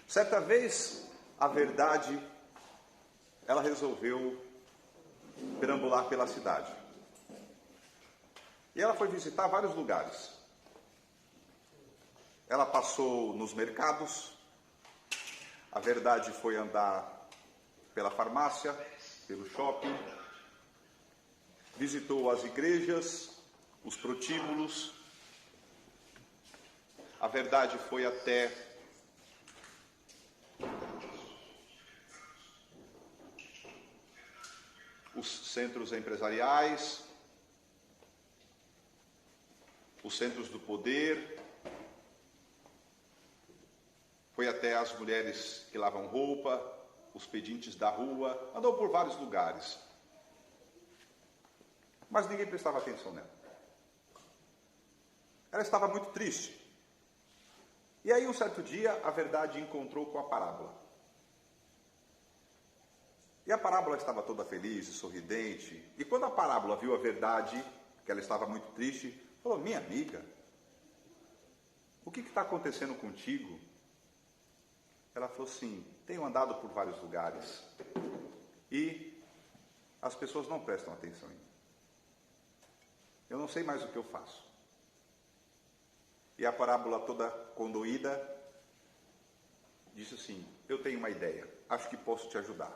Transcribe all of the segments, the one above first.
Certa vez, a verdade, ela resolveu perambular pela cidade. E ela foi visitar vários lugares. Ela passou nos mercados, a verdade foi andar pela farmácia, pelo shopping, visitou as igrejas, os protíbulos, a verdade foi até os centros empresariais, os centros do poder, foi até as mulheres que lavam roupa, os pedintes da rua, andou por vários lugares. Mas ninguém prestava atenção nela. Ela estava muito triste. E aí, um certo dia, a verdade encontrou com a parábola. E a parábola estava toda feliz e sorridente. E quando a parábola viu a verdade, que ela estava muito triste, falou: minha amiga, o que está acontecendo contigo? Ela falou assim: tenho andado por vários lugares e as pessoas não prestam atenção em mim. Eu não sei mais o que eu faço. E a parábola toda condoída disse assim: eu tenho uma ideia, acho que posso te ajudar.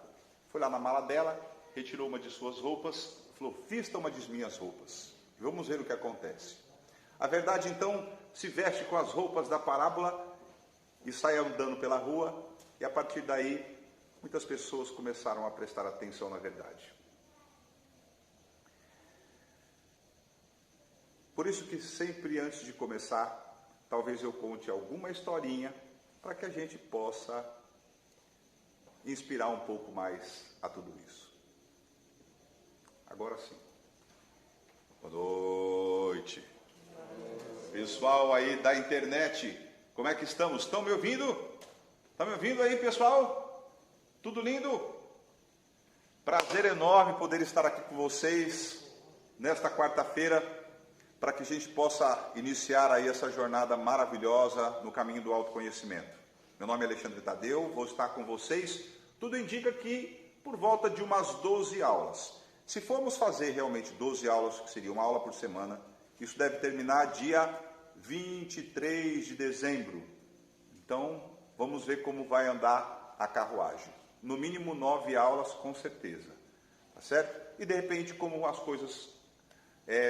Foi lá na mala dela, retirou uma de suas roupas, falou: vista uma de minhas roupas, vamos ver o que acontece. A verdade então se veste com as roupas da parábola e sai andando pela rua, e a partir daí muitas pessoas começaram a prestar atenção na verdade. Por isso que sempre antes de começar, talvez eu conte alguma historinha para que a gente possa inspirar um pouco mais a tudo isso. Agora sim. Boa noite. Pessoal aí da internet, como é que estamos? Estão me ouvindo? Estão me ouvindo aí, pessoal? Tudo lindo? Prazer enorme poder estar aqui com vocês nesta quarta-feira, para que a gente possa iniciar aí essa jornada maravilhosa no caminho do autoconhecimento. Meu nome é Alexandre Tadeu, vou estar com vocês. Tudo indica que por volta de umas 12 aulas. Se formos fazer realmente 12 aulas, que seria uma aula por semana, isso deve terminar dia 23 de dezembro. Então, vamos ver como vai andar a carruagem. No mínimo 9 aulas, com certeza. Tá certo? E de repente, como as coisas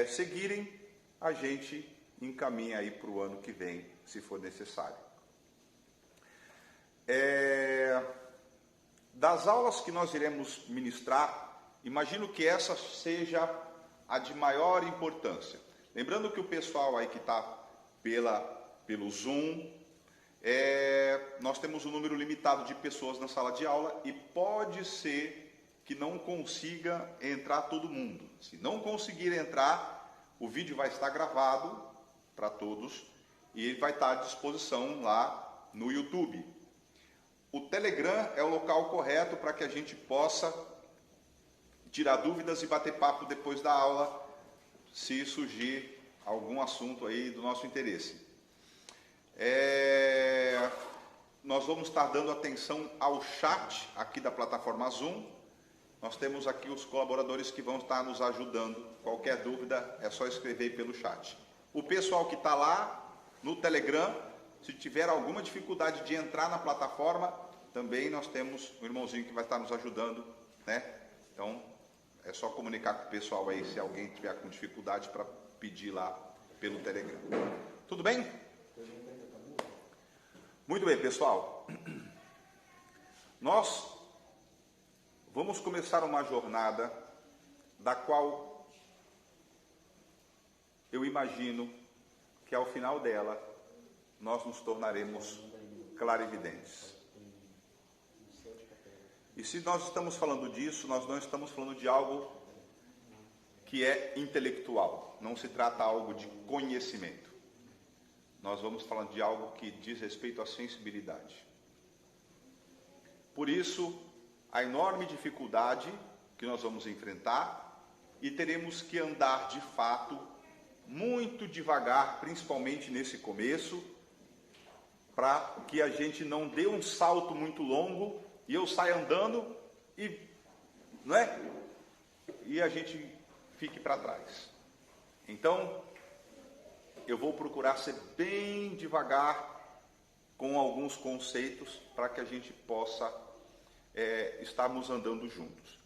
seguirem, a gente encaminha aí para o ano que vem, se for necessário. Das aulas que nós iremos ministrar, imagino que essa seja a de maior importância. Lembrando que o pessoal aí que está pelo Zoom, nós temos um número limitado de pessoas na sala de aula e pode ser que não consiga entrar todo mundo. Se não conseguir entrar, o vídeo vai estar gravado para todos e ele vai estar à disposição lá no YouTube. O Telegram é o local correto para que a gente possa tirar dúvidas e bater papo depois da aula, se surgir algum assunto aí do nosso interesse. Nós vamos estar dando atenção ao chat aqui da plataforma Zoom. Nós temos aqui os colaboradores que vão estar nos ajudando. Qualquer dúvida é só escrever pelo chat. O pessoal que está lá no Telegram, se tiver alguma dificuldade de entrar na plataforma, também nós temos um irmãozinho que vai estar nos ajudando, né? Então, é só comunicar com o pessoal aí se alguém tiver com dificuldade para pedir lá pelo Telegram. Tudo bem? Muito bem, pessoal. Nós vamos começar uma jornada da qual eu imagino que ao final dela nós nos tornaremos clarividentes. E se nós estamos falando disso, nós não estamos falando de algo que é intelectual, não se trata algo de conhecimento. Nós vamos falando de algo que diz respeito à sensibilidade. Por isso, a enorme dificuldade que nós vamos enfrentar e teremos que andar de fato muito devagar, principalmente nesse começo, para que a gente não dê um salto muito longo e eu saia andando e, não é? E a gente fique para trás. Então, eu vou procurar ser bem devagar com alguns conceitos para que a gente possa estarmos andando juntos.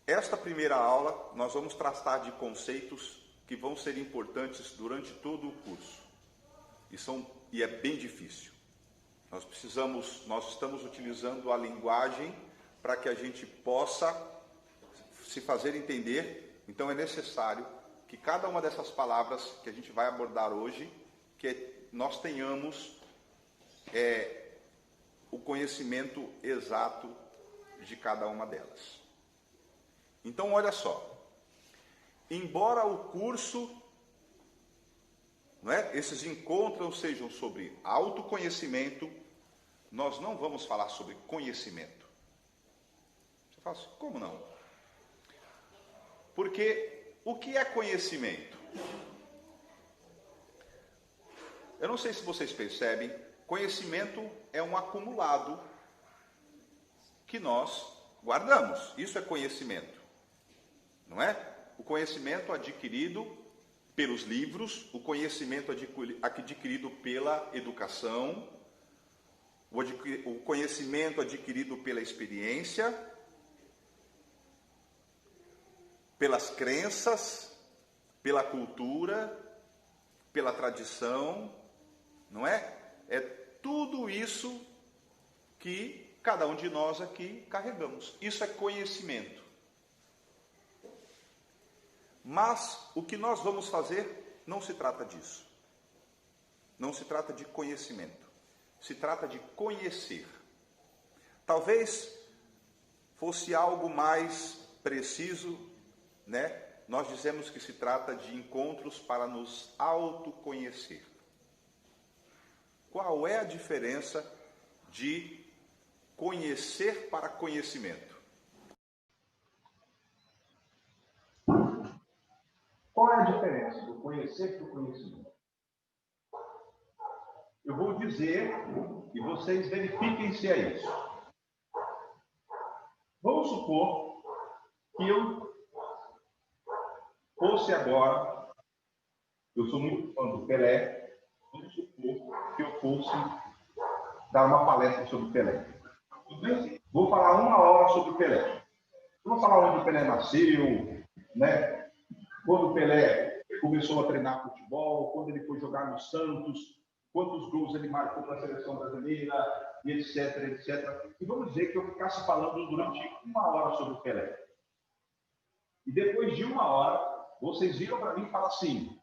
Esta primeira aula, nós vamos tratar de conceitos que vão ser importantes durante todo o curso. E é bem difícil. Nós estamos utilizando a linguagem para que a gente possa se fazer entender. Então é necessário que cada uma dessas palavras que a gente vai abordar hoje, que nós tenhamos o conhecimento exato de cada uma delas. Então olha só, embora o curso, esses encontros sejam sobre autoconhecimento, nós não vamos falar sobre conhecimento. Você fala assim, como não? Porque o que é conhecimento? Eu não sei se vocês percebem, conhecimento é um acumulado que nós guardamos. Isso é conhecimento, não é? O conhecimento adquirido pelos livros, o conhecimento adquirido pela educação, o conhecimento adquirido pela experiência, pelas crenças, pela cultura, pela tradição, não é? É tudo isso que cada um de nós aqui carregamos. Isso é conhecimento. Mas o que nós vamos fazer não se trata disso. Não se trata de conhecimento. Se trata de conhecer. Talvez fosse algo mais preciso, Nós dizemos que se trata de encontros para nos autoconhecer. Qual é a diferença de conhecer para conhecimento? Qual é a diferença do conhecer para o conhecimento? Eu vou dizer e vocês verifiquem se é isso. Vamos supor que eu fosse agora, eu sou muito fã do Pelé, vamos supor que eu fosse dar uma palestra sobre o Pelé. Vou falar 1 hora sobre o Pelé. Vou falar onde o Pelé nasceu, quando o Pelé começou a treinar futebol, quando ele foi jogar no Santos, quantos gols ele marcou para a seleção brasileira, e etc, etc. E vamos dizer que eu ficasse falando durante 1 hora sobre o Pelé. E depois de 1 hora, vocês viram para mim e falam assim,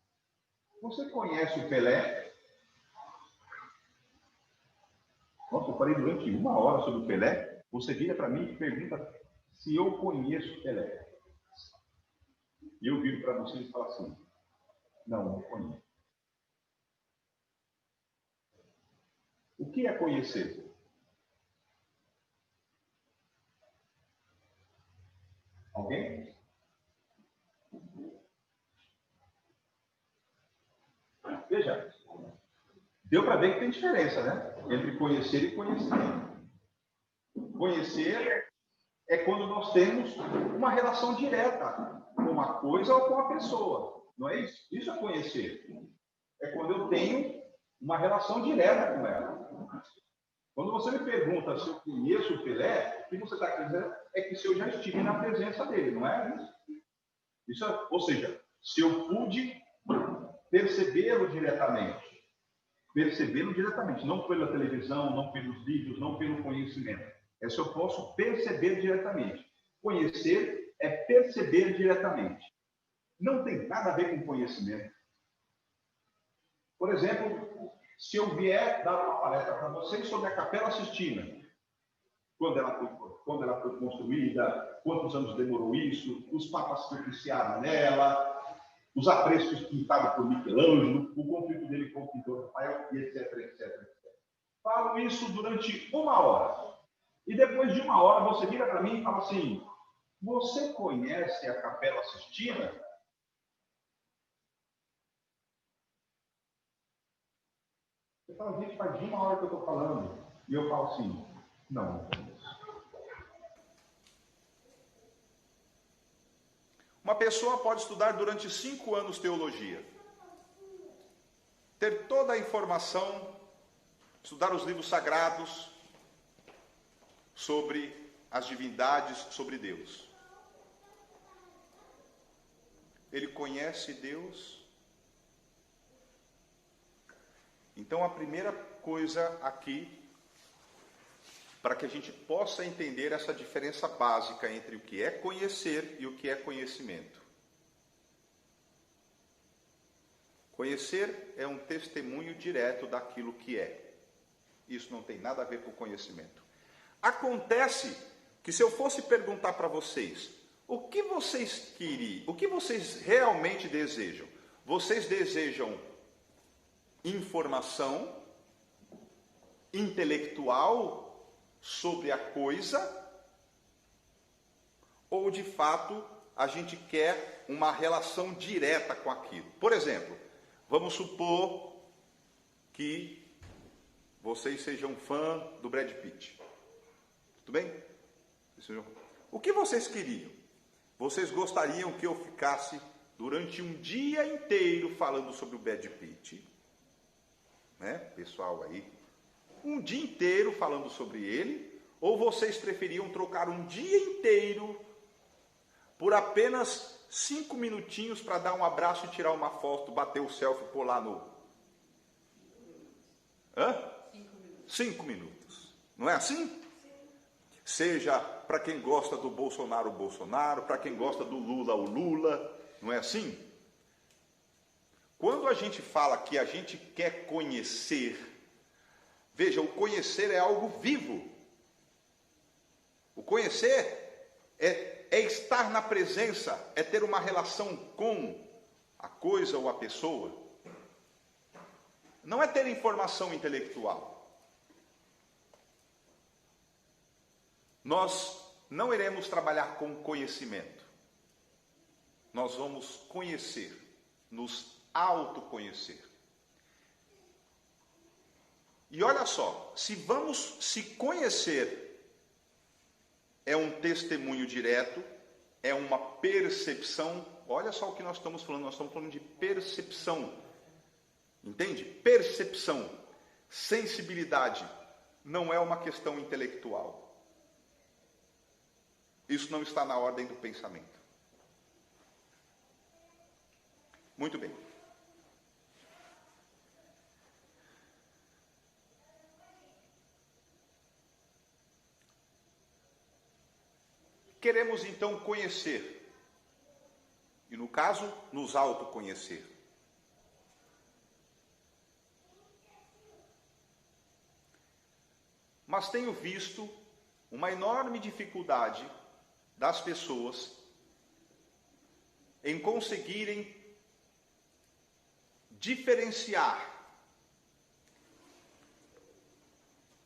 você conhece o Pelé? Nossa, eu falei durante 1 hora sobre o Pelé, você vira para mim e pergunta se eu conheço o Pelé. E eu viro para vocês e falo assim, não conheço. O que é conhecer? Alguém? Veja, deu para ver que tem diferença, entre conhecer e conhecimento. Conhecer é quando nós temos uma relação direta com uma coisa ou com uma pessoa. Não é isso? Isso é conhecer. É quando eu tenho uma relação direta com ela. Quando você me pergunta se eu conheço o Pelé, o que você está dizendo é que se eu já estive na presença dele, não é isso? Ou seja, se eu pude percebê-lo diretamente, não pela televisão, não pelos vídeos, não pelo conhecimento. É se eu posso perceber diretamente. Conhecer é perceber diretamente. Não tem nada a ver com conhecimento. Por exemplo, se eu vier dar uma palestra para vocês sobre a Capela Sistina, quando ela foi construída, quantos anos demorou isso, os papas que oficiaram nela, os aprestos pintados por Michelangelo, o conflito dele com o pintor Rafael, e etc, etc, etc. Falo isso durante 1 hora. E depois de 1 hora, você vira para mim e fala assim, você conhece a Capela Sistina? Você fala, gente, faz 1 hora que eu estou falando. E eu falo assim, não conheço. Uma pessoa pode estudar durante 5 anos teologia, ter toda a informação, estudar os livros sagrados sobre as divindades, sobre Deus. Ele conhece Deus. Então a primeira coisa aqui, para que a gente possa entender essa diferença básica entre o que é conhecer e o que é conhecimento. Conhecer é um testemunho direto daquilo que é. Isso não tem nada a ver com conhecimento. Acontece que se eu fosse perguntar para vocês, o que vocês queriam, o que vocês realmente desejam? Vocês desejam informação intelectual sobre a coisa, ou de fato a gente quer uma relação direta com aquilo? Por exemplo, vamos supor que vocês sejam fã do Brad Pitt. Tudo bem? O que vocês queriam? Vocês gostariam que eu ficasse durante um dia inteiro falando sobre o Brad Pitt? Né? Pessoal aí, um dia inteiro falando sobre ele, ou vocês preferiam trocar um dia inteiro por apenas 5 minutinhos para dar um abraço e tirar uma foto, bater o selfie por lá no... 5 minutos. Não é assim? Seja para quem gosta do Bolsonaro, o Bolsonaro, para quem gosta do Lula, o Lula, não é assim? Quando a gente fala que a gente quer conhecer, veja, o conhecer é algo vivo. O conhecer é estar na presença, é ter uma relação com a coisa ou a pessoa. Não é ter informação intelectual. Nós não iremos trabalhar com conhecimento. Nós vamos conhecer, nos autoconhecer. E olha só, se conhecer é um testemunho direto, é uma percepção, olha só o que nós estamos falando de percepção. Entende? Percepção, sensibilidade, não é uma questão intelectual. Isso não está na ordem do pensamento. Muito bem. Queremos então conhecer, e no caso, nos autoconhecer. Mas tenho visto uma enorme dificuldade das pessoas em conseguirem diferenciar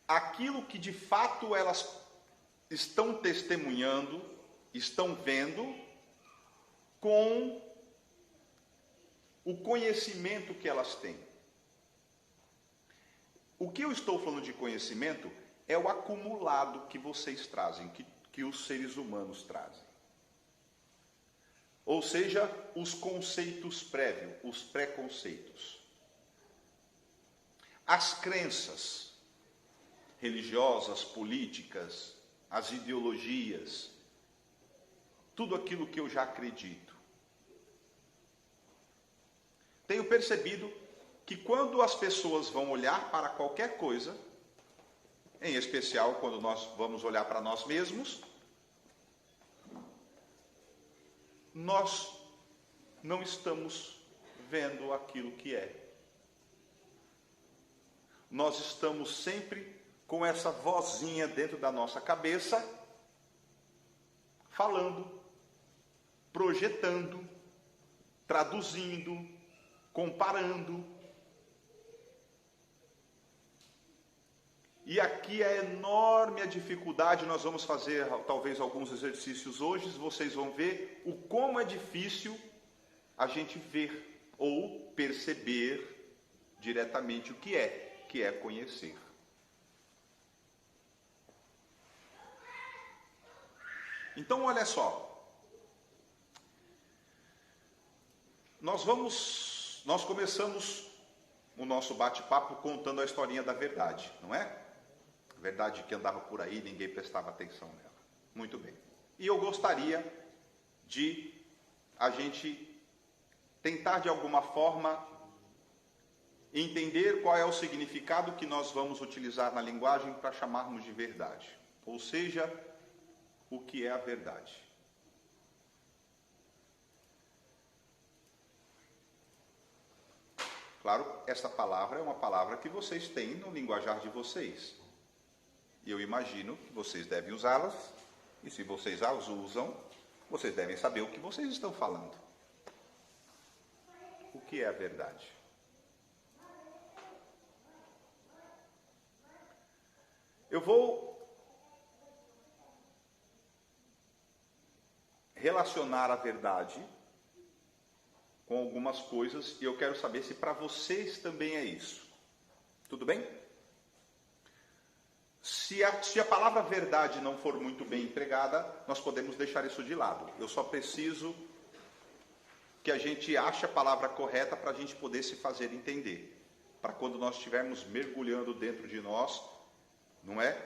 aquilo que de fato elas estão testemunhando, estão vendo, com o conhecimento que elas têm. O que eu estou falando de conhecimento é o acumulado que vocês trazem, que os seres humanos trazem. Ou seja, os conceitos prévios, os preconceitos. As crenças religiosas, políticas, as ideologias, tudo aquilo que eu já acredito. Tenho percebido que quando as pessoas vão olhar para qualquer coisa, em especial quando nós vamos olhar para nós mesmos, nós não estamos vendo aquilo que é. Nós estamos sempre com essa vozinha dentro da nossa cabeça, falando, projetando, traduzindo, comparando. E aqui é enorme a dificuldade. Nós vamos fazer talvez alguns exercícios hoje, vocês vão ver o como é difícil a gente ver ou perceber diretamente o que que é conhecer. Então, olha só. Nós começamos o nosso bate-papo contando a historinha da verdade, não é? A verdade que andava por aí, ninguém prestava atenção nela. Muito bem. E eu gostaria de a gente tentar de alguma forma entender qual é o significado que nós vamos utilizar na linguagem para chamarmos de verdade. Ou seja, o que é a verdade. Claro, essa palavra é uma palavra que vocês têm no linguajar de vocês. E eu imagino que vocês devem usá-las, e se vocês as usam, vocês devem saber o que vocês estão falando. O que é a verdade? Eu vou relacionar a verdade com algumas coisas e eu quero saber se para vocês também é isso. Tudo bem? Se a palavra verdade não for muito bem empregada, nós podemos deixar isso de lado. Eu só preciso que a gente ache a palavra correta para a gente poder se fazer entender. Para quando nós estivermos mergulhando dentro de nós, não é?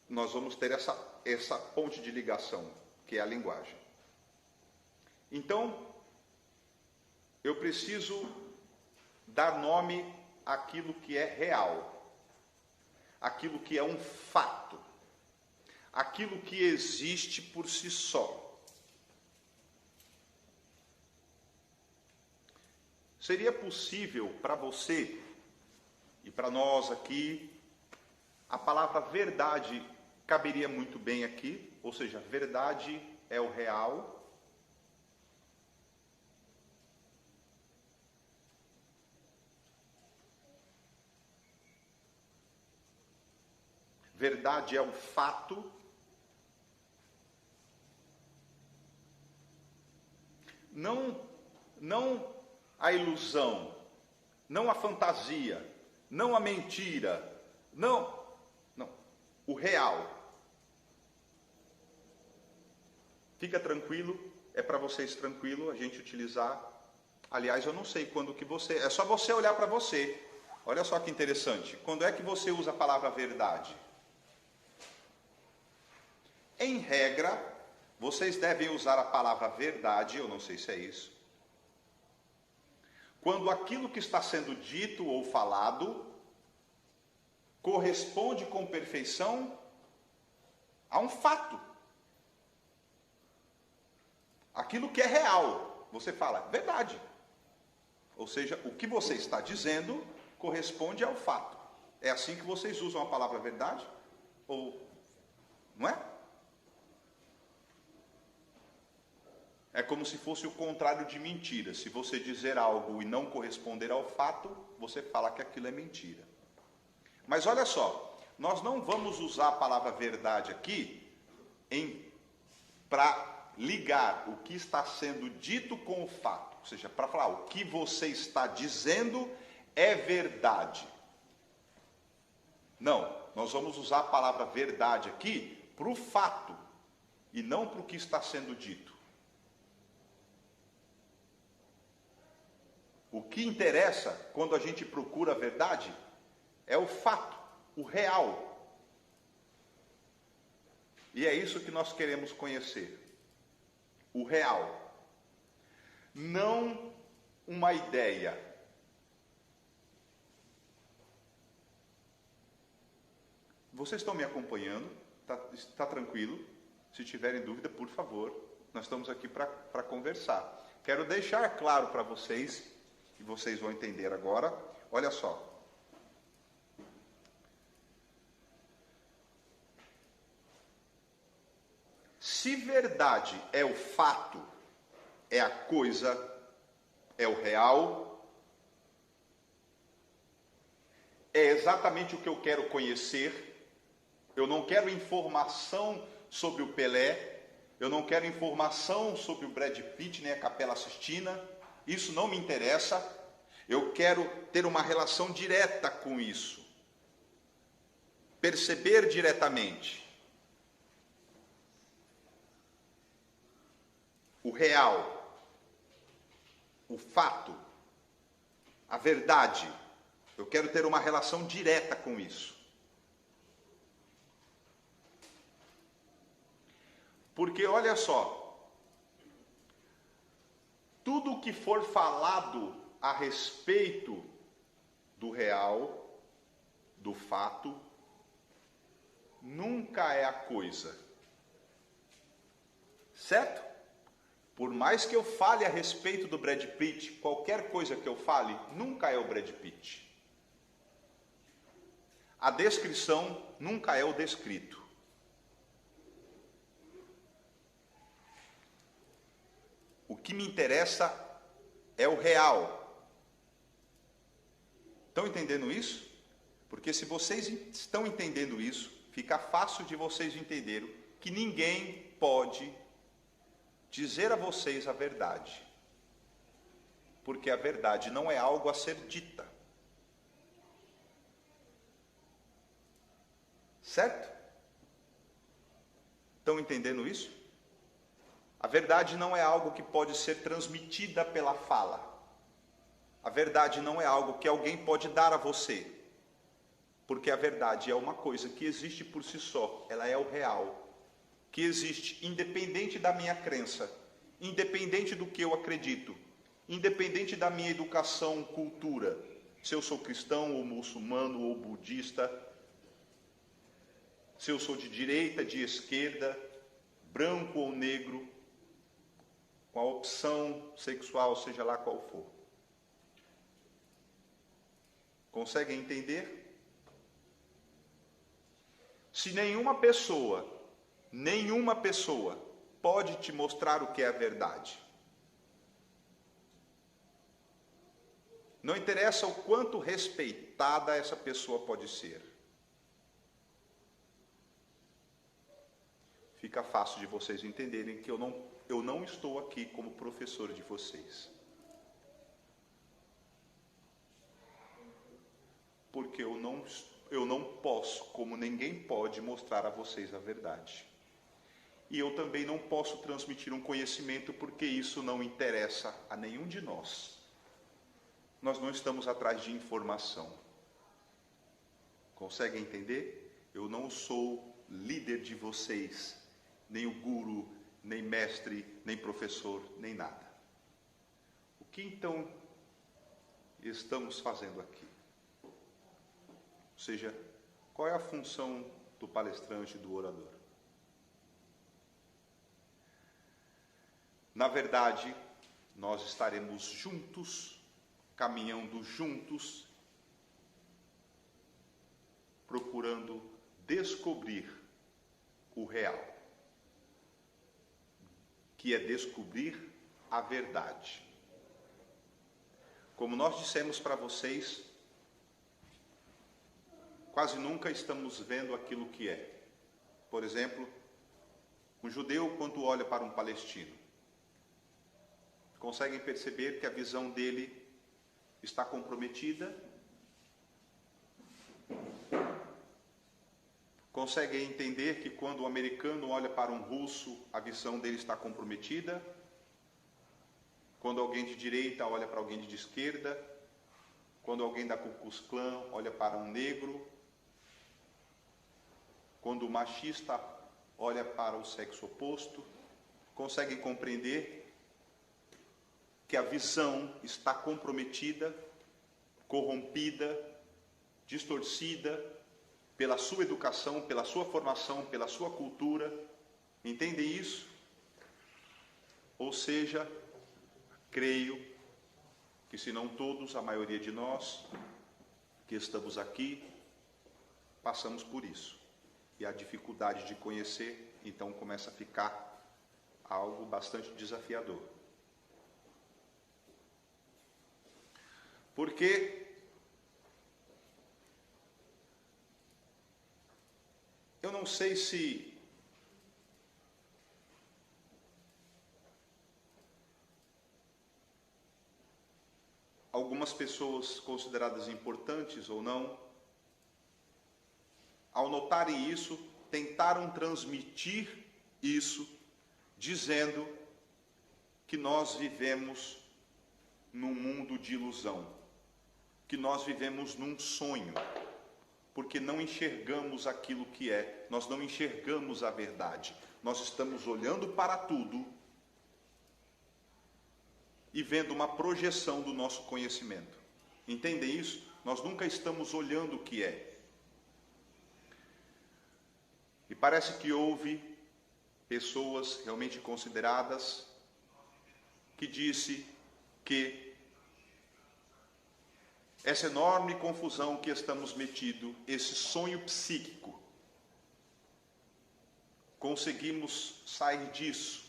Nós vamos ter essa ponte de ligação, que é a linguagem. Então, eu preciso dar nome àquilo que é real, aquilo que é um fato, aquilo que existe por si só. Seria possível para você e para nós aqui, a palavra verdade caberia muito bem aqui, ou seja, verdade é o real. Verdade é o fato. Não a ilusão, não a fantasia, não a mentira, não, o real. Fica tranquilo, é para vocês tranquilo a gente utilizar. Aliás, eu não sei quando que você, é só você olhar para você. Olha só que interessante, quando é que você usa a palavra verdade? Em regra, vocês devem usar a palavra verdade, eu não sei se é isso, quando aquilo que está sendo dito ou falado corresponde com perfeição a um fato. Aquilo que é real, você fala, verdade. Ou seja, o que você está dizendo corresponde ao fato. É assim que vocês usam a palavra verdade? Ou, não é? É como se fosse o contrário de mentira. Se você dizer algo e não corresponder ao fato, você fala que aquilo é mentira. Mas olha só, nós não vamos usar a palavra verdade aqui para ligar o que está sendo dito com o fato. Ou seja, para falar o que você está dizendo é verdade. Não, nós vamos usar a palavra verdade aqui para o fato e não para o que está sendo dito. O que interessa quando a gente procura a verdade é o fato, o real. E é isso que nós queremos conhecer. O real. Não uma ideia. Vocês estão me acompanhando? Tá tranquilo? Se tiverem dúvida, por favor, nós estamos aqui para conversar. Quero deixar claro para vocês, e vocês vão entender agora, olha só. Se verdade é o fato, é a coisa, é o real, é exatamente o que eu quero conhecer. Eu não quero informação sobre o Pelé, eu não quero informação sobre o Brad Pitt, nem a Capela Sistina, isso não me interessa. Eu quero ter uma relação direta com isso. Perceber diretamente. O real, o fato, a verdade. Eu quero ter uma relação direta com isso. Porque olha só, tudo que for falado a respeito do real, do fato, nunca é a coisa. Certo? Por mais que eu fale a respeito do Brad Pitt, qualquer coisa que eu fale, nunca é o Brad Pitt. A descrição nunca é o descrito. O que me interessa é o real. Estão entendendo isso? Porque se vocês estão entendendo isso, fica fácil de vocês entenderem que ninguém pode dizer a vocês a verdade, porque a verdade não é algo a ser dita, certo? Estão entendendo isso? A verdade não é algo que pode ser transmitida pela fala, a verdade não é algo que alguém pode dar a você, porque a verdade é uma coisa que existe por si só, ela é o real, que existe independente da minha crença, independente do que eu acredito, independente da minha educação, cultura, se eu sou cristão ou muçulmano ou budista, se eu sou de direita, de esquerda, branco ou negro, com a opção sexual, seja lá qual for. Conseguem entender? Se nenhuma pessoa pode te mostrar o que é a verdade. Não interessa o quanto respeitada essa pessoa pode ser. Fica fácil de vocês entenderem que eu não estou aqui como professor de vocês. Porque eu não posso, como ninguém pode, mostrar a vocês a verdade. E eu também não posso transmitir um conhecimento, porque isso não interessa a nenhum de nós. Nós não estamos atrás de informação. Conseguem entender? Eu não sou líder de vocês, nem o guru, nem mestre, nem professor, nem nada. O que então estamos fazendo aqui? Ou seja, qual é a função do palestrante, do orador? Na verdade, nós estaremos juntos, caminhando juntos, procurando descobrir o real, que é descobrir a verdade. Como nós dissemos para vocês, quase nunca estamos vendo aquilo que é. Por exemplo, um judeu quando olha para um palestino, conseguem perceber que a visão dele está comprometida? Conseguem entender que quando o americano olha para um russo, a visão dele está comprometida? Quando alguém de direita olha para alguém de esquerda? Quando alguém da Ku Klux Klan olha para um negro? Quando o machista olha para o sexo oposto? Conseguem compreender que a visão está comprometida, corrompida, distorcida pela sua educação, pela sua formação, pela sua cultura? Entendem isso? Ou seja, creio que se não todos, a maioria de nós que estamos aqui, passamos por isso. E a dificuldade de conhecer, então, começa a ficar algo bastante desafiador. Porque eu não sei se algumas algumas pessoas consideradas importantes ou não, ao notarem isso, tentaram transmitir isso, dizendo que nós vivemos num mundo de ilusão, que nós vivemos num sonho, porque não enxergamos aquilo que é, nós não enxergamos a verdade, nós estamos olhando para tudo e vendo uma projeção do nosso conhecimento. Entendem isso? Nós nunca estamos olhando o que é. E parece que houve pessoas realmente consideradas que disse que essa enorme confusão que estamos metidos, esse sonho psíquico, conseguimos sair disso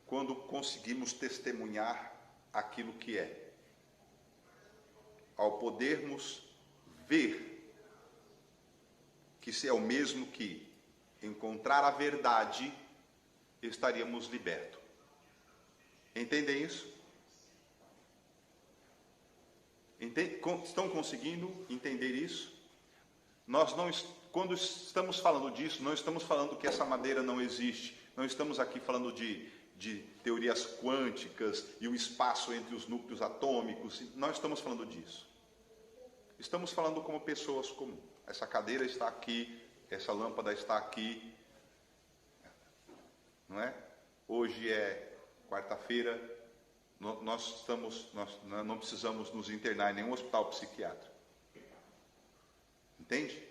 quando conseguimos testemunhar aquilo que é. Ao podermos ver que se é o mesmo que encontrar a verdade, estaríamos libertos. Entendem isso? Estão conseguindo entender isso? Nós não, quando estamos falando disso, não estamos falando que essa madeira não existe. Não estamos aqui falando de teorias quânticas e o espaço entre os núcleos atômicos. Não estamos falando disso. Estamos falando como pessoas comuns. Essa cadeira está aqui, essa lâmpada está aqui. Não é? Hoje é quarta-feira. Nós não precisamos nos internar em nenhum hospital psiquiátrico. Entende?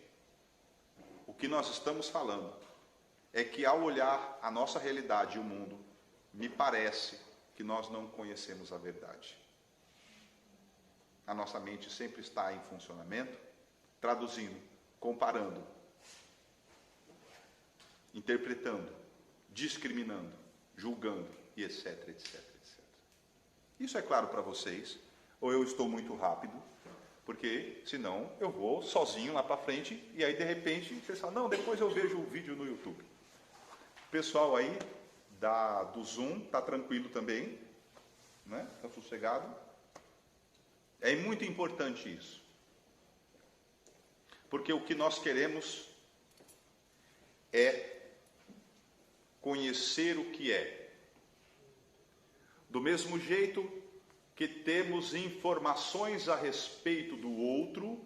O que nós estamos falando é que ao olhar a nossa realidade e o mundo, me parece que nós não conhecemos a verdade. A nossa mente sempre está em funcionamento, traduzindo, comparando, interpretando, discriminando, julgando e etc, etc, etc. Isso é claro para vocês, ou eu estou muito rápido, porque senão eu vou sozinho lá para frente e aí de repente vocês falam, não, depois eu vejo o vídeo no YouTube. O pessoal aí do Zoom está tranquilo também, né? Está sossegado. É muito importante isso, porque o que nós queremos é conhecer o que é. Do mesmo jeito que temos informações a respeito do outro,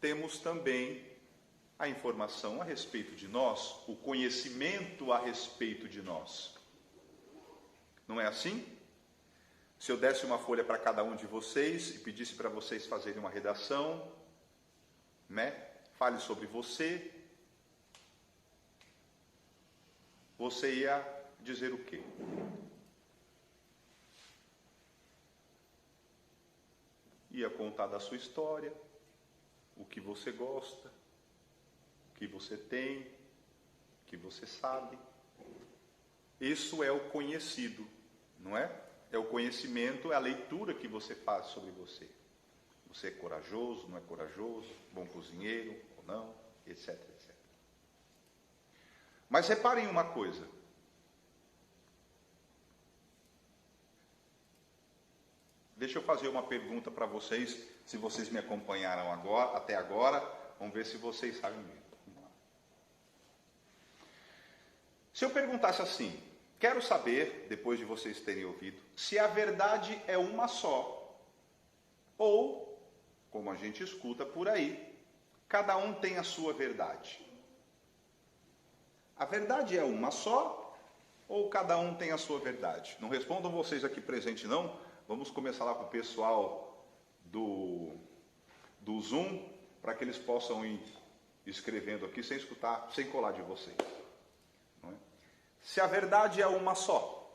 temos também a informação a respeito de nós, o conhecimento a respeito de nós. Não é assim? Se eu desse uma folha para cada um de vocês e pedisse para vocês fazerem uma redação, né? Fale sobre você, você ia dizer o quê? Ia contar da sua história, o que você gosta, o que você tem, o que você sabe. Isso é o conhecido, não é? É o conhecimento, é a leitura que você faz sobre você. Você é corajoso, não é corajoso, bom cozinheiro ou não, etc, etc. Mas reparem uma coisa. Deixa eu fazer uma pergunta para vocês, se vocês me acompanharam até agora, vamos ver se vocês sabem mesmo. Se eu perguntasse assim, quero saber, depois de vocês terem ouvido, se a verdade é uma só, ou, como a gente escuta por aí, cada um tem a sua verdade. A verdade é uma só, ou cada um tem a sua verdade? Não respondam vocês aqui presentes não. Vamos começar lá com o pessoal do Zoom, para que eles possam ir escrevendo aqui sem escutar, sem colar de vocês. Não é? Se a verdade é uma só,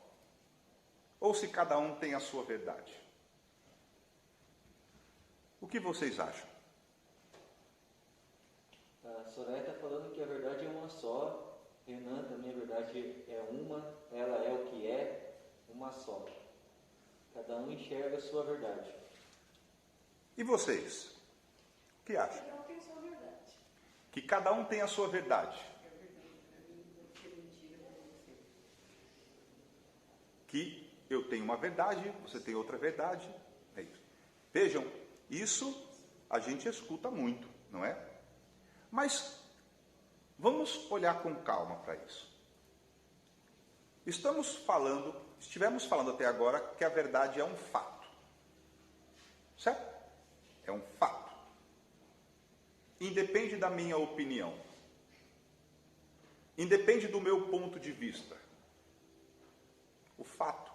ou se cada um tem a sua verdade. O que vocês acham? A Soraya está falando que a verdade é uma só. Renan, também a verdade é uma, ela é o que é, uma só. Cada um enxerga a sua verdade. E vocês? O que acham? Cada um tem a sua verdade. Que cada um tem a sua verdade. É verdade para mim, pode ser mentira para você. Que Eu tenho uma verdade, você tem outra verdade. É isso. Vejam, isso a gente escuta muito, não é? Mas vamos olhar com calma para isso. Estivemos falando até agora que a verdade é um fato. Certo? É um fato. Independe da minha opinião. Independe do meu ponto de vista. O fato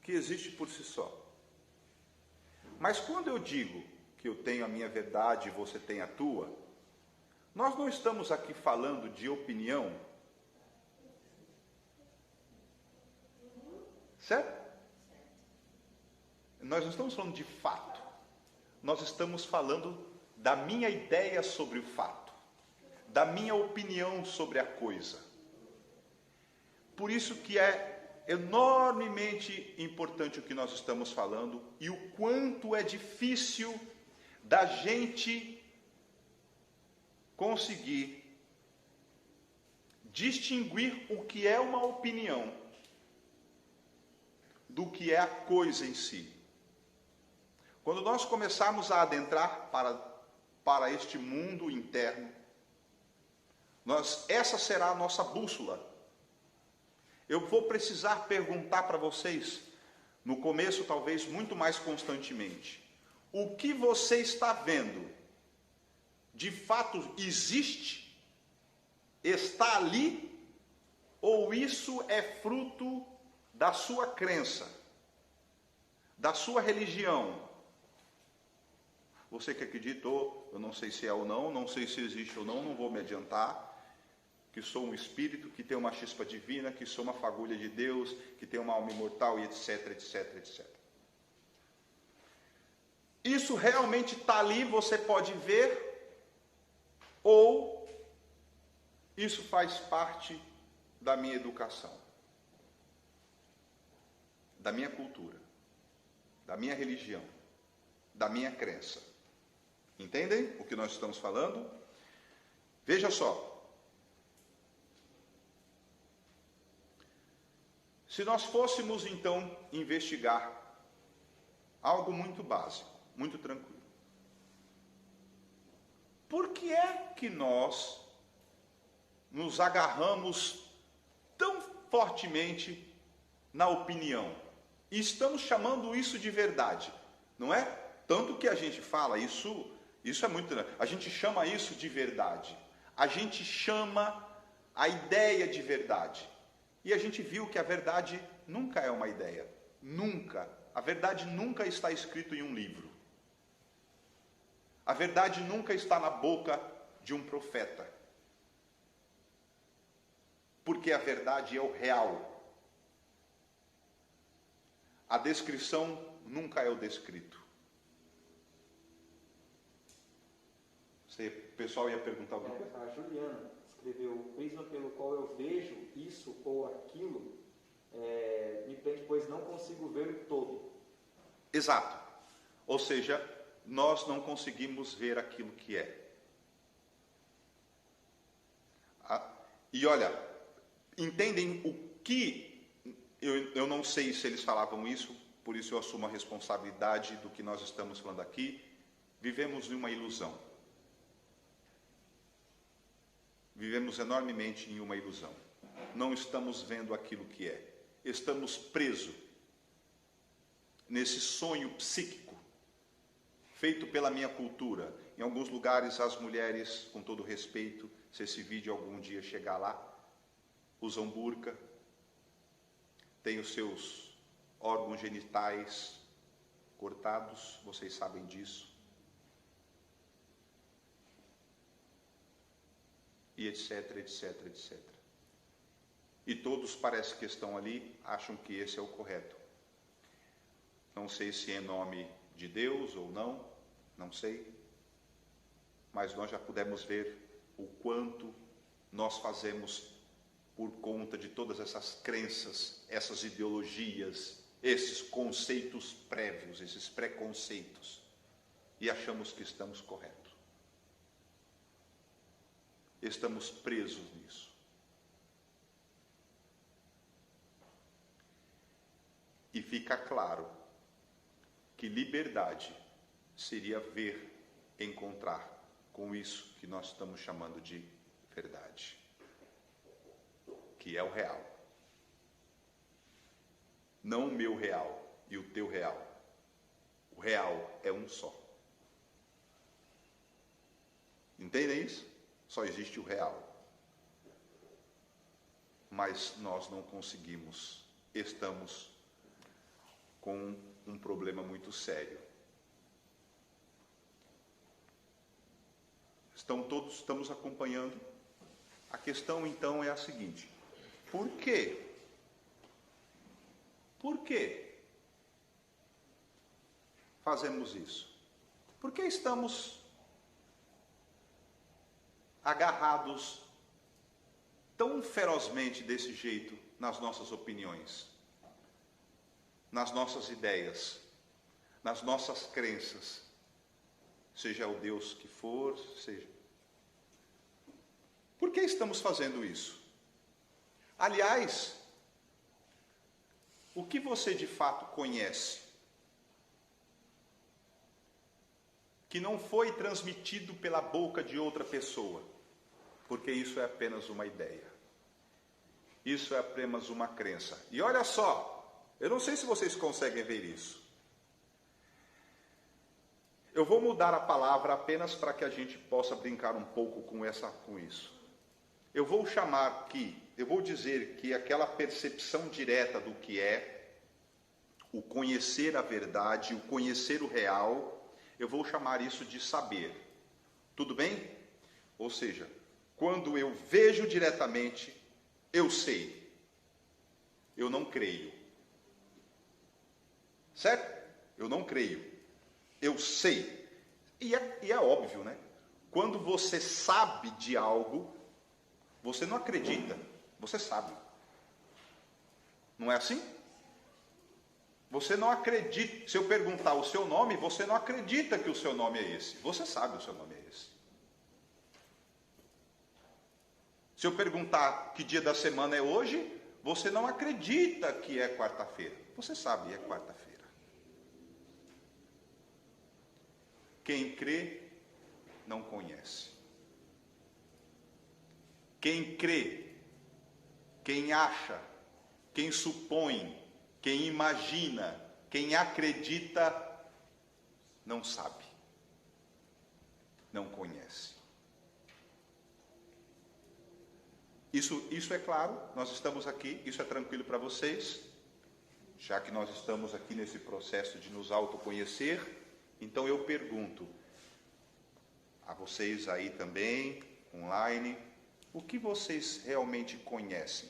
que existe por si só. Mas quando eu digo que eu tenho a minha verdade e você tem a tua, nós não estamos aqui falando de opinião. Certo? Nós não estamos falando de fato. Nós estamos falando da minha ideia sobre o fato, da minha opinião sobre a coisa. Por isso que é enormemente importante o que nós estamos falando e o quanto é difícil da gente conseguir distinguir o que é uma opinião do que é a coisa em si. Quando nós começarmos a adentrar para este mundo interno, essa será a nossa bússola. Eu vou precisar perguntar para vocês, no começo talvez muito mais constantemente, o que você está vendo, de fato existe? Está ali? Ou isso é fruto da sua crença, da sua religião? Você que acreditou, eu não sei se é ou não sei se existe ou não vou me adiantar, que sou um espírito, que tem uma chispa divina, que sou uma fagulha de Deus, que tem uma alma imortal e etc, etc, etc. Isso realmente está ali, você pode ver, ou isso faz parte da minha educação, da minha cultura, da minha religião, da minha crença. Entendem o que nós estamos falando? Veja só. Se nós fôssemos então investigar algo muito básico, muito tranquilo. Por que é que nós nos agarramos tão fortemente na opinião? E estamos chamando isso de verdade, não é? Tanto que a gente fala, isso é muito... A gente chama isso de verdade. A gente chama a ideia de verdade. E a gente viu que a verdade nunca é uma ideia. Nunca. A verdade nunca está escrito em um livro. A verdade nunca está na boca de um profeta. Porque a verdade é o real. A descrição nunca é o descrito. O pessoal ia perguntar alguma coisa? A Juliana escreveu: o prisma pelo qual eu vejo isso ou aquilo me prende, pois não consigo ver o todo. Exato. Ou seja, nós não conseguimos ver aquilo que é. E olha, entendem o que... Eu não sei se eles falavam isso, por isso eu assumo a responsabilidade do que nós estamos falando aqui. Vivemos em uma ilusão. Vivemos enormemente em uma ilusão. Não estamos vendo aquilo que é. Estamos presos nesse sonho psíquico feito pela minha cultura. Em alguns lugares as mulheres, com todo respeito, se esse vídeo algum dia chegar lá, usam burca, têm os seus órgãos genitais cortados, vocês sabem disso. E etc, etc, etc. E todos parece que estão ali, acham que esse é o correto. Não sei se é em nome de Deus ou não sei. Mas nós já pudemos ver o quanto nós fazemos por conta de todas essas crenças, essas ideologias, esses conceitos prévios, esses preconceitos. E achamos que estamos corretos. Estamos presos nisso. E fica claro que liberdade seria ver, encontrar com isso que nós estamos chamando de verdade, que é o real. Não o meu real e o teu real. O real é um só. Entendem isso? Só existe o real. Mas nós não conseguimos, estamos com um problema muito sério. Estamos acompanhando. A questão então é a seguinte: por quê? Por que fazemos isso? Por que estamos agarrados tão ferozmente desse jeito nas nossas opiniões, nas nossas ideias, nas nossas crenças, seja o Deus que for, seja. Por que estamos fazendo isso? Aliás, o que você de fato conhece, que não foi transmitido pela boca de outra pessoa, porque isso é apenas uma ideia, isso é apenas uma crença. E olha só, eu não sei se vocês conseguem ver isso. Eu vou mudar a palavra apenas para que a gente possa brincar um pouco com isso. Eu vou dizer que aquela percepção direta do que é, o conhecer a verdade, o conhecer o real, eu vou chamar isso de saber. Tudo bem? Ou seja, quando eu vejo diretamente, eu sei. Eu não creio. Certo? Eu não creio. Eu sei. E é óbvio, né? Quando você sabe de algo, você não acredita, você sabe. Não é assim? Você não acredita. Se eu perguntar o seu nome, você não acredita que o seu nome é esse. Você sabe o seu nome é esse. Se eu perguntar que dia da semana é hoje, você não acredita que é quarta-feira. Você sabe, é quarta-feira. Quem crê, não conhece. Quem crê, quem acha, quem supõe, quem imagina, quem acredita, não sabe, não conhece. Isso é claro, nós estamos aqui, isso é tranquilo para vocês, já que nós estamos aqui nesse processo de nos autoconhecer. Então eu pergunto a vocês aí também, online, o que vocês realmente conhecem?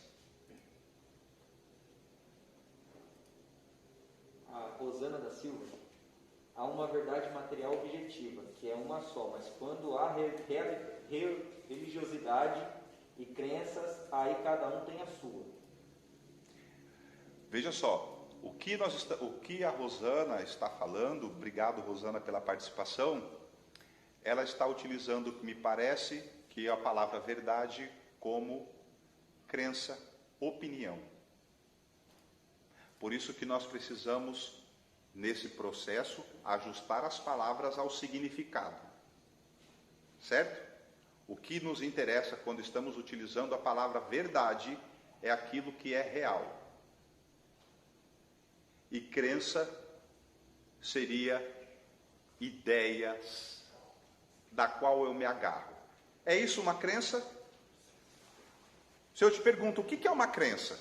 A Rosana da Silva, há uma verdade material objetiva, que é uma só, mas quando há religiosidade e crenças, aí cada um tem a sua. Veja só, o que a Rosana está falando, obrigado Rosana pela participação, ela está utilizando, me parece, que a palavra verdade como crença, opinião. Por isso que nós precisamos, nesse processo, ajustar as palavras ao significado. Certo? O que nos interessa quando estamos utilizando a palavra verdade é aquilo que é real. E crença seria ideias da qual eu me agarro. É isso uma crença? Se eu te pergunto, o que é uma crença?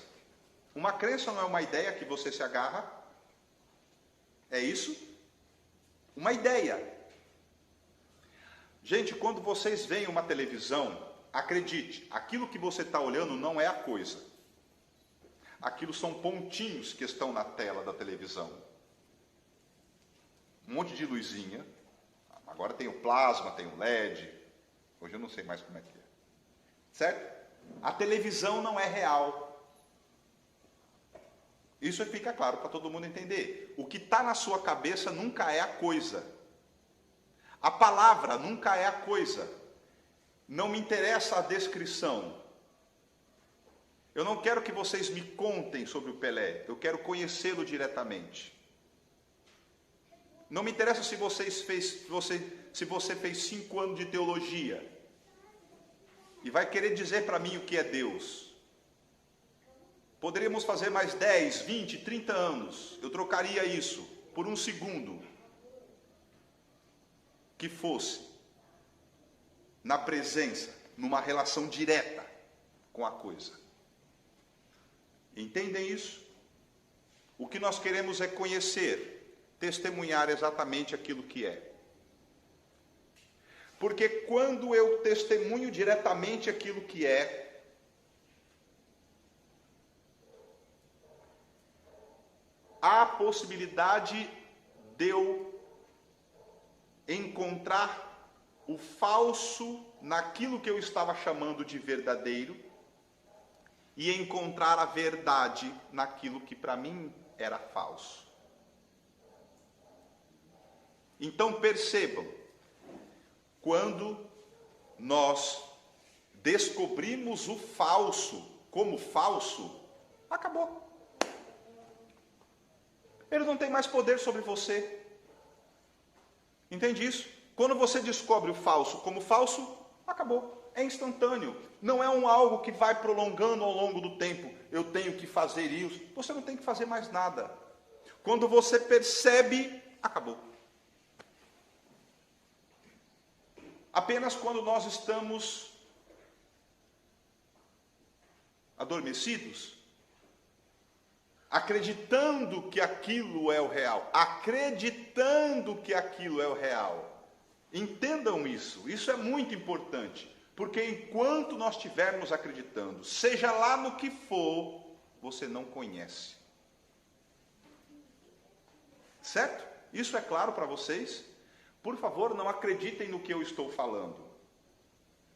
Uma crença não é uma ideia que você se agarra? É isso? Uma ideia. Gente, quando vocês veem uma televisão, acredite, aquilo que você está olhando não é a coisa. Aquilo são pontinhos que estão na tela da televisão. Um monte de luzinha. Agora tem o plasma, tem o LED. Hoje eu não sei mais como é que é. Certo? A televisão não é real. Isso fica claro para todo mundo entender. O que está na sua cabeça nunca é a coisa. A palavra nunca é a coisa. Não me interessa a descrição. Eu não quero que vocês me contem sobre o Pelé, eu quero conhecê-lo diretamente. Não me interessa se você fez 5 anos de teologia e vai querer dizer para mim o que é Deus. Poderíamos fazer mais 10, 20, 30 anos. Eu trocaria isso por um segundo que fosse na presença, numa relação direta com a coisa. Entendem isso? O que nós queremos é conhecer, testemunhar exatamente aquilo que é. Porque quando eu testemunho diretamente aquilo que é, há a possibilidade de eu encontrar o falso naquilo que eu estava chamando de verdadeiro e encontrar a verdade naquilo que para mim era falso. Então percebam, quando nós descobrimos o falso como falso, acabou. Ele não tem mais poder sobre você. Entende isso? Quando você descobre o falso como falso, acabou. É instantâneo. Não é algo que vai prolongando ao longo do tempo. Eu tenho que fazer isso. Você não tem que fazer mais nada. Quando você percebe, acabou. Apenas quando nós estamos adormecidos, acreditando que aquilo é o real, Entendam isso, isso é muito importante, porque enquanto nós estivermos acreditando, seja lá no que for, você não conhece. Certo? Isso é claro para vocês? Por favor, não acreditem no que eu estou falando,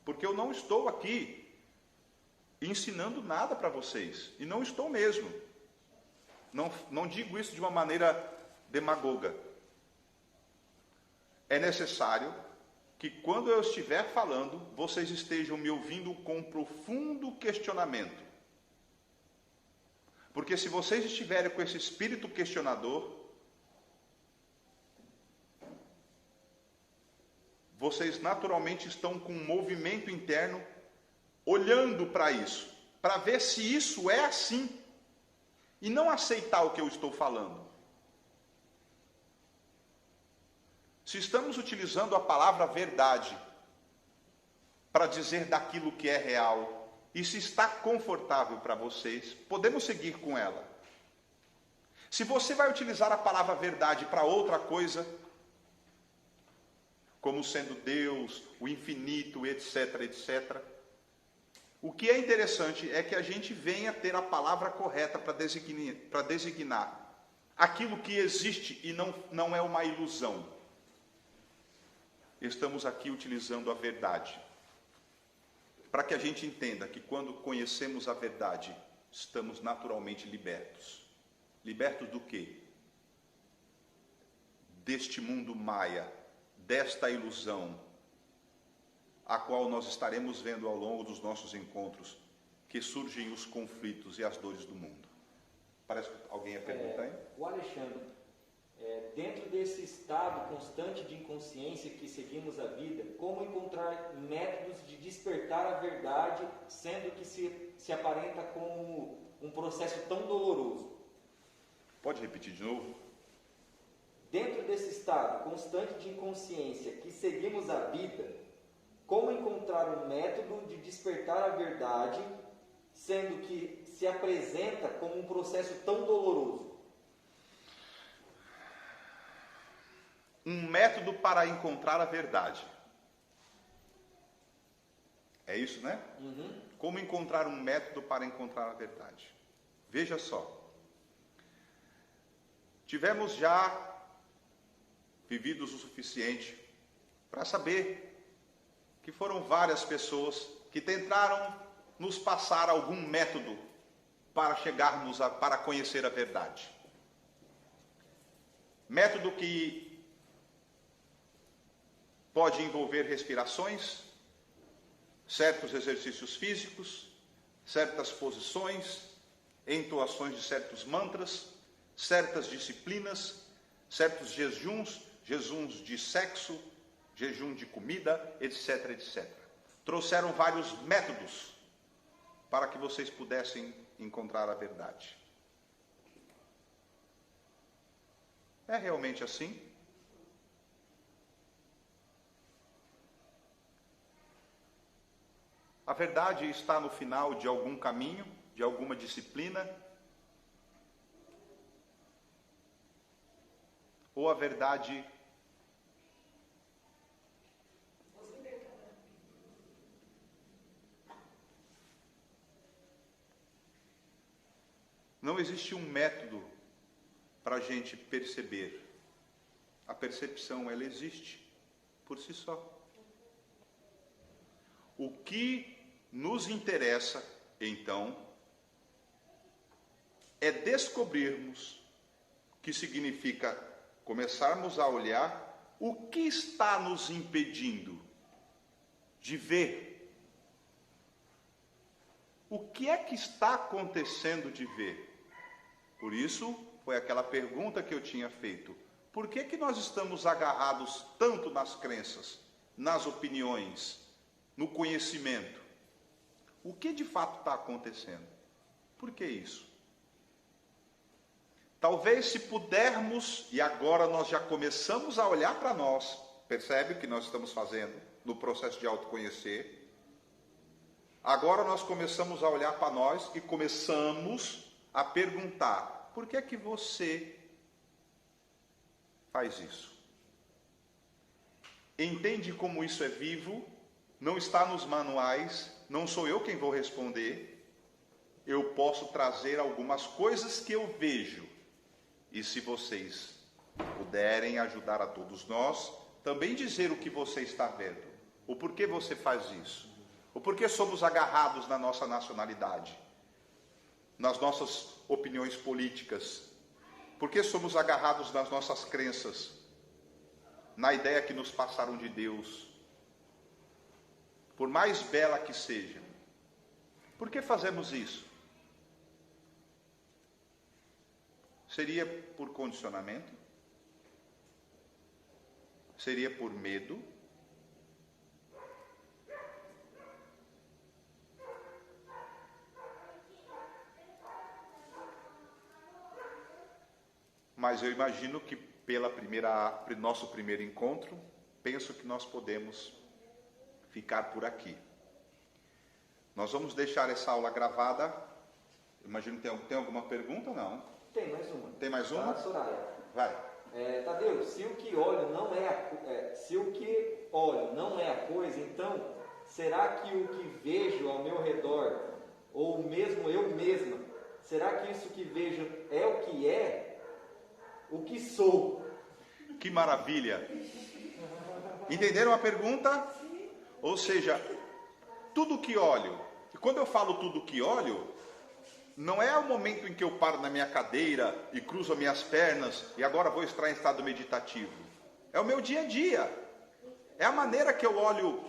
porque eu não estou aqui ensinando nada para vocês, e não estou mesmo. Não digo isso de uma maneira demagoga. É necessário que quando eu estiver falando, vocês estejam me ouvindo com profundo questionamento. Porque se vocês estiverem com esse espírito questionador, vocês naturalmente estão com um movimento interno olhando para isso, para ver se isso é assim, e não aceitar o que eu estou falando. Se estamos utilizando a palavra verdade para dizer daquilo que é real, e se está confortável para vocês, podemos seguir com ela. Se você vai utilizar a palavra verdade para outra coisa, como sendo Deus, o infinito, etc, etc, o que é interessante é que a gente venha ter a palavra correta para designar aquilo que existe e não é uma ilusão. Estamos aqui utilizando a verdade, para que a gente entenda que quando conhecemos a verdade, estamos naturalmente libertos. Libertos do quê? Deste mundo maia, desta ilusão, a qual nós estaremos vendo ao longo dos nossos encontros, que surgem os conflitos e as dores do mundo. Parece que alguém ia perguntar, hein? O Alexandre, dentro desse estado constante de inconsciência que seguimos a vida, como encontrar métodos de despertar a verdade, sendo que se aparenta como um processo tão doloroso? Pode repetir de novo? Dentro desse estado constante de inconsciência que seguimos a vida, como encontrar um método de despertar a verdade, sendo que se apresenta como um processo tão doloroso? Um método para encontrar a verdade. É isso, né? Uhum. Como encontrar um método para encontrar a verdade. Veja só. Tivemos já vividos o suficiente para saber que foram várias pessoas que tentaram nos passar algum método para chegarmos para conhecer a verdade. Método que pode envolver respirações, certos exercícios físicos, certas posições, entoações de certos mantras, certas disciplinas, certos jejuns de sexo, jejum de comida, etc, etc. Trouxeram vários métodos para que vocês pudessem encontrar a verdade. É realmente assim? A verdade está no final de algum caminho, de alguma disciplina? Ou a verdade não existe um método para a gente perceber. A percepção, ela existe por si só. O que nos interessa, então, é descobrirmos, que significa começarmos a olhar o que está nos impedindo de ver. O que é que está acontecendo de ver? Por isso, foi aquela pergunta que eu tinha feito. Por que que nós estamos agarrados tanto nas crenças, nas opiniões, no conhecimento? O que de fato está acontecendo? Por que isso? Talvez se pudermos, e agora nós já começamos a olhar para nós, percebe o que nós estamos fazendo no processo de autoconhecer? Agora nós começamos a olhar para nós e começamos a perguntar, por que é que você faz isso? Entende como isso é vivo? Não está nos manuais, não sou eu quem vou responder. Eu posso trazer algumas coisas que eu vejo. E se vocês puderem ajudar a todos nós, também dizer o que você está vendo. O porquê você faz isso. O porquê somos agarrados na nossa nacionalidade. Nas nossas opiniões políticas. Porquê somos agarrados nas nossas crenças. Na ideia que nos passaram de Deus. Por mais bela que seja. Por que fazemos isso? Seria por condicionamento? Seria por medo? Mas eu imagino que pelo nosso primeiro encontro, penso que nós podemos ficar por aqui. Nós vamos deixar essa aula gravada. Imagino que tem alguma pergunta ou não? Tem mais uma. Tem mais uma? Tá, Soraya. Vai. Tadeu, se o que olho não é a coisa, então será que o que vejo ao meu redor, ou mesmo eu mesma, será que isso que vejo é o que é? O que sou? Que maravilha! Entenderam a pergunta? Ou seja, tudo que olho, e quando eu falo tudo que olho, não é o momento em que eu paro na minha cadeira e cruzo as minhas pernas e agora vou estar em estado meditativo. É o meu dia a dia. É a maneira que eu olho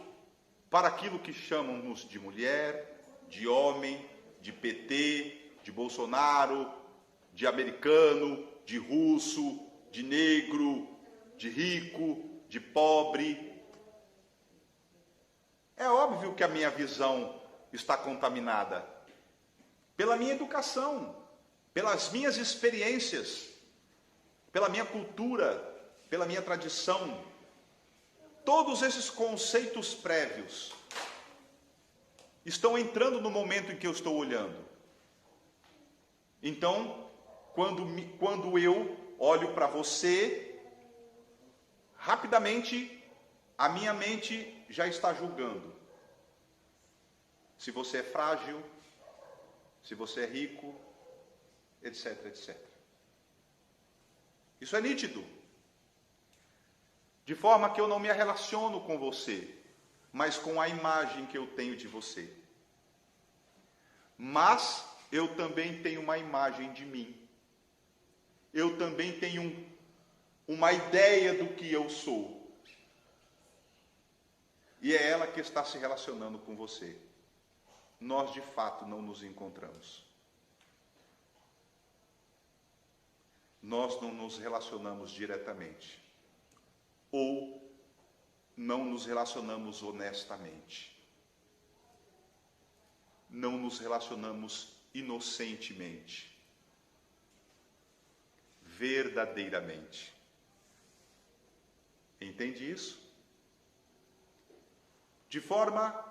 para aquilo que chamamos de mulher, de homem, de PT, de Bolsonaro, de americano, de russo, de negro, de rico, de pobre. É óbvio que a minha visão está contaminada pela minha educação, pelas minhas experiências, pela minha cultura, pela minha tradição. Todos esses conceitos prévios estão entrando no momento em que eu estou olhando. Então, quando eu olho para você, rapidamente a minha mente já está julgando. Se você é frágil, se você é rico, etc, etc. Isso é nítido. De forma que eu não me relaciono com você, mas com a imagem que eu tenho de você. Mas eu também tenho uma imagem de mim. Eu também tenho uma ideia do que eu sou. E é ela que está se relacionando com você. nós de fato não nos encontramos. Nós não nos relacionamos diretamente. Ou não nos relacionamos honestamente. Não nos relacionamos inocentemente. Verdadeiramente. Entende isso? De forma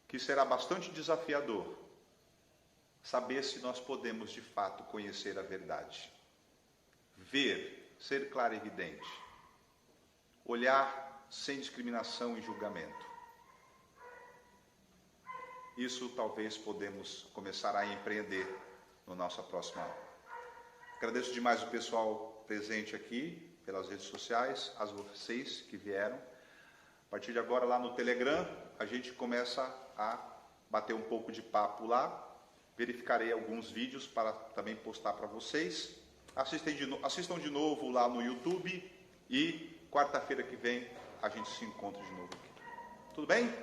que será bastante desafiador saber se nós podemos de fato conhecer a verdade. Ver, ser claro e evidente. Olhar sem discriminação e julgamento. Isso talvez podemos começar a empreender na nossa próxima aula. Agradeço demais o pessoal presente aqui, pelas redes sociais, as vocês que vieram. A partir de agora, lá no Telegram, a gente começa a bater um pouco de papo lá. Verificarei alguns vídeos para também postar para vocês. Assistam de novo lá no YouTube e quarta-feira que vem a gente se encontra de novo aqui. Tudo bem?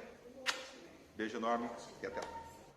Beijo enorme e até lá.